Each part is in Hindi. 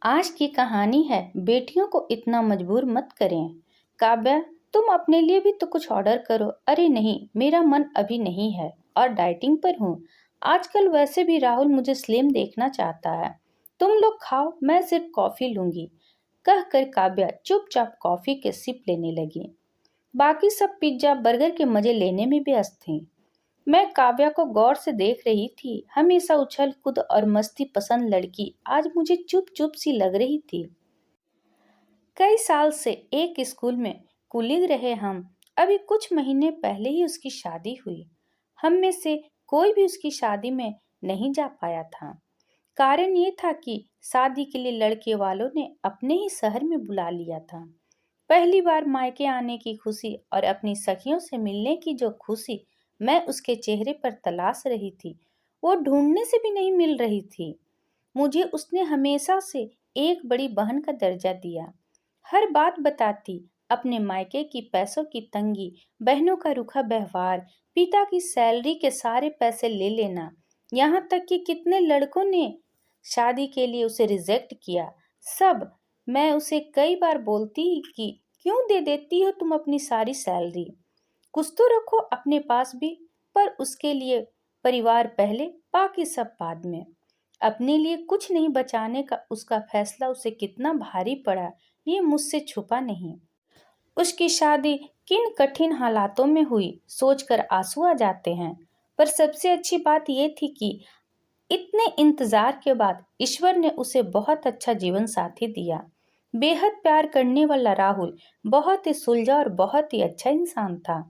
आज की कहानी है बेटियों को इतना मजबूर मत करें। काव्या, तुम अपने लिए भी तो कुछ ऑर्डर करो। अरे नहीं, मेरा मन अभी नहीं है और डाइटिंग पर हूँ। आजकल वैसे भी राहुल मुझे स्लिम देखना चाहता है। तुम लोग खाओ, मैं सिर्फ कॉफी लूंगी। कहकर काव्या चुपचाप कॉफी के सिप लेने लगी। बाकी सब पिज्जा बर्गर के मजे लेने में व्यस्त थीं। मैं काव्या को गौर से देख रही थी। हमेशा उछल कूद और मस्ती पसंद लड़की आज मुझे चुप चुप सी लग रही थी। कई साल से एक स्कूल में कुलीग रहे हम। अभी कुछ महीने पहले ही उसकी शादी हुई। हम में से कोई भी उसकी शादी में नहीं जा पाया था। कारण ये था कि शादी के लिए लड़के वालों ने अपने ही शहर में बुला लिया था। पहली बार मायके आने की खुशी और अपनी सखियों से मिलने की जो खुशी मैं उसके चेहरे पर तलाश रही थी, वो ढूंढने से भी नहीं मिल रही थी। मुझे उसने हमेशा से एक बड़ी बहन का दर्जा दिया। हर बात बताती, अपने मायके की पैसों की तंगी, बहनों का रूखा व्यवहार, पिता की सैलरी के सारे पैसे ले लेना, यहाँ तक कि कितने लड़कों ने शादी के लिए उसे रिजेक्ट किया। सब। मैं उसे कई बार बोलती कि क्यों दे देती हो तुम अपनी सारी सैलरी, कुछ तो रखो अपने पास भी। पर उसके लिए परिवार पहले, बाकी सब बाद में। अपने लिए कुछ नहीं बचाने का उसका फैसला उसे कितना भारी पड़ा, ये मुझसे छुपा नहीं। उसकी शादी किन कठिन हालातों में हुई, सोचकर आंसू आ जाते हैं। पर सबसे अच्छी बात ये थी कि इतने इंतजार के बाद ईश्वर ने उसे बहुत अच्छा जीवन साथी दिया। बेहद प्यार करने वाला राहुल बहुत ही सुलझा और बहुत ही अच्छा इंसान था।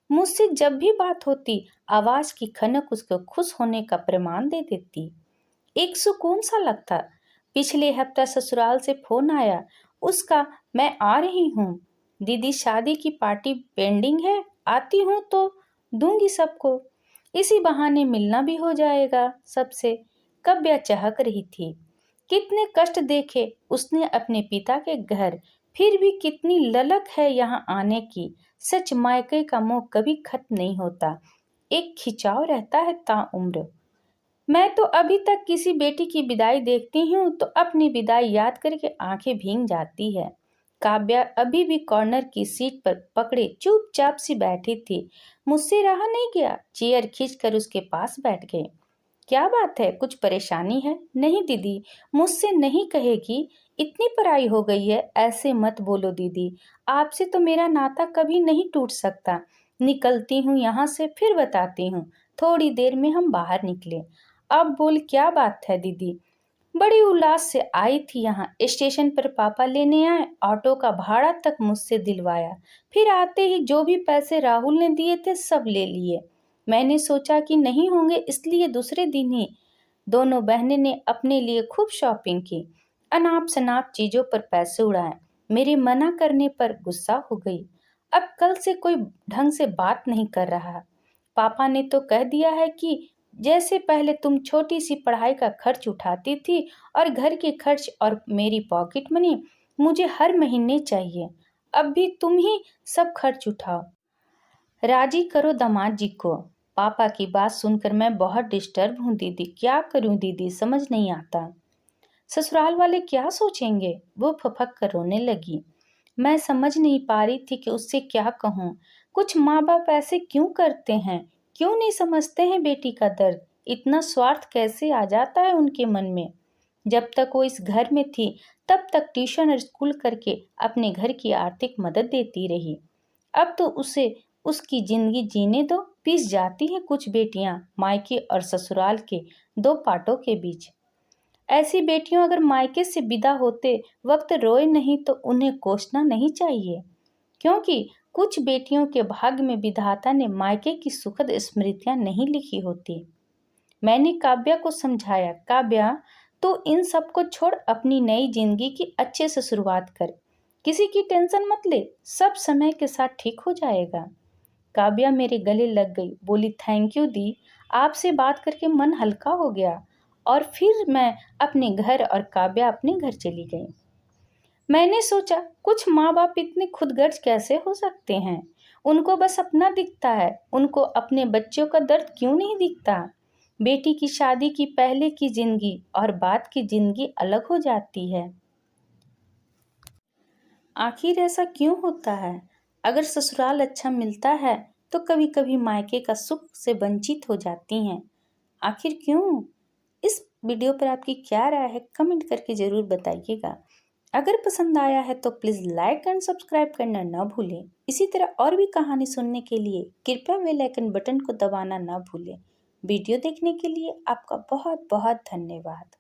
मुझसे जब भी बात होती, आवाज की खनक उसको खुश होने का प्रमाण दे देती। एक सुकून सा लगता। पिछले हफ्ता ससुराल से फोन आया उसका, मैं आ रही हूँ दीदी, शादी की पार्टी पेंडिंग है, आती हूँ तो दूंगी सबको। इसी बहाने मिलना भी हो जाएगा सबसे। कव्या चहक रही थी। कितने कष्ट देखे उसने अपने पिता के घर, फिर भी कितनी ललक है यहाँ आने की। सच, मायके का मोह कभी खत्म नहीं होता, एक खिंचाव रहता है ताउम्र। मैं तो अभी तक किसी बेटी की विदाई देखती हूँ तो अपनी विदाई याद करके आंखें भीग जाती है। काव्या अभी भी कॉर्नर की सीट पर पकड़े चुपचाप सी बैठी थी। मुझसे रहा नहीं गया, चेयर खींचकर उसके पास बैठ गए। क्या बात है, कुछ परेशानी है? नहीं दीदी, मुझसे नहीं कहेगी, इतनी पराई हो गई है। ऐसे मत बोलो दीदी, आपसे तो मेरा नाता कभी नहीं टूट सकता। निकलती हूँ यहाँ से, फिर बताती हूँ। थोड़ी देर में हम बाहर निकले। अब बोल, क्या बात है दीदी? बड़ी उल्लास से आई थी यहाँ। स्टेशन पर पापा लेने आए, ऑटो का भाड़ा तक मुझसे दिलवाया। फिर आते ही जो भी पैसे राहुल ने दिए थे सब ले लिए। मैंने सोचा कि नहीं होंगे, इसलिए दूसरे दिन ही दोनों बहनें ने अपने लिए खूब शॉपिंग की। अनाप शनाप चीजों पर पैसे उड़ाए। मेरे मना करने पर गुस्सा हो गई। अब कल से कोई ढंग से बात नहीं कर रहा। पापा ने तो कह दिया है कि जैसे पहले तुम छोटी सी पढ़ाई का खर्च उठाती थी और घर के खर्च और मेरी पॉकेट मनी मुझे हर महीने चाहिए, अब भी तुम ही सब खर्च उठाओ। राजी करो दामाद जी को। पापा की बात सुनकर मैं बहुत डिस्टर्ब हूँ दीदी, क्या करूँ दीदी, समझ नहीं आता। ससुराल वाले क्या सोचेंगे? वो फपक कर रोने लगी। मैं समझ नहीं पा रही थी कि उससे क्या कहूँ। कुछ माँ बाप ऐसे क्यों करते हैं? क्यों नहीं समझते हैं बेटी का दर्द? इतना स्वार्थ कैसे आ जाता है उनके मन में? जब तक वो इस घर में थी तब तक ट्यूशन और स्कूल करके अपने घर की आर्थिक मदद देती रही। अब तो उसे उसकी जिंदगी जीने दो। पिस जाती हैं कुछ बेटियां मायके और ससुराल के दो पाटों के बीच। ऐसी बेटियों अगर मायके से विदा होते वक्त रोए नहीं तो उन्हें कोसना नहीं चाहिए, क्योंकि कुछ बेटियों के भाग्य में विधाता ने मायके की सुखद स्मृतियां नहीं लिखी होती। मैंने काव्या को समझाया, काव्या तो इन सब को छोड़ अपनी नई जिंदगी की अच्छे से शुरुआत कर। किसी की टेंशन मत ले, सब समय के साथ ठीक हो जाएगा। काव्या मेरे गले लग गई, बोली थैंक यू दी, आपसे बात करके मन हल्का हो गया। और फिर मैं अपने घर और काव्या अपने घर चली गई। मैंने सोचा कुछ माँ बाप इतने खुदगर्ज कैसे हो सकते हैं? उनको बस अपना दिखता है, उनको अपने बच्चों का दर्द क्यों नहीं दिखता? बेटी की शादी की पहले की जिंदगी और बाद की जिंदगी अलग हो जाती है। आखिर ऐसा क्यों होता है? अगर ससुराल अच्छा मिलता है तो कभी कभी मायके का सुख से वंचित हो जाती हैं। आखिर क्यों? इस वीडियो पर आपकी क्या राय है, कमेंट करके ज़रूर बताइएगा। अगर पसंद आया है तो प्लीज़ लाइक एंड सब्सक्राइब करना ना भूलें। इसी तरह और भी कहानी सुनने के लिए कृपया बेल आइकन बटन को दबाना ना भूलें। वीडियो देखने के लिए आपका बहुत बहुत धन्यवाद।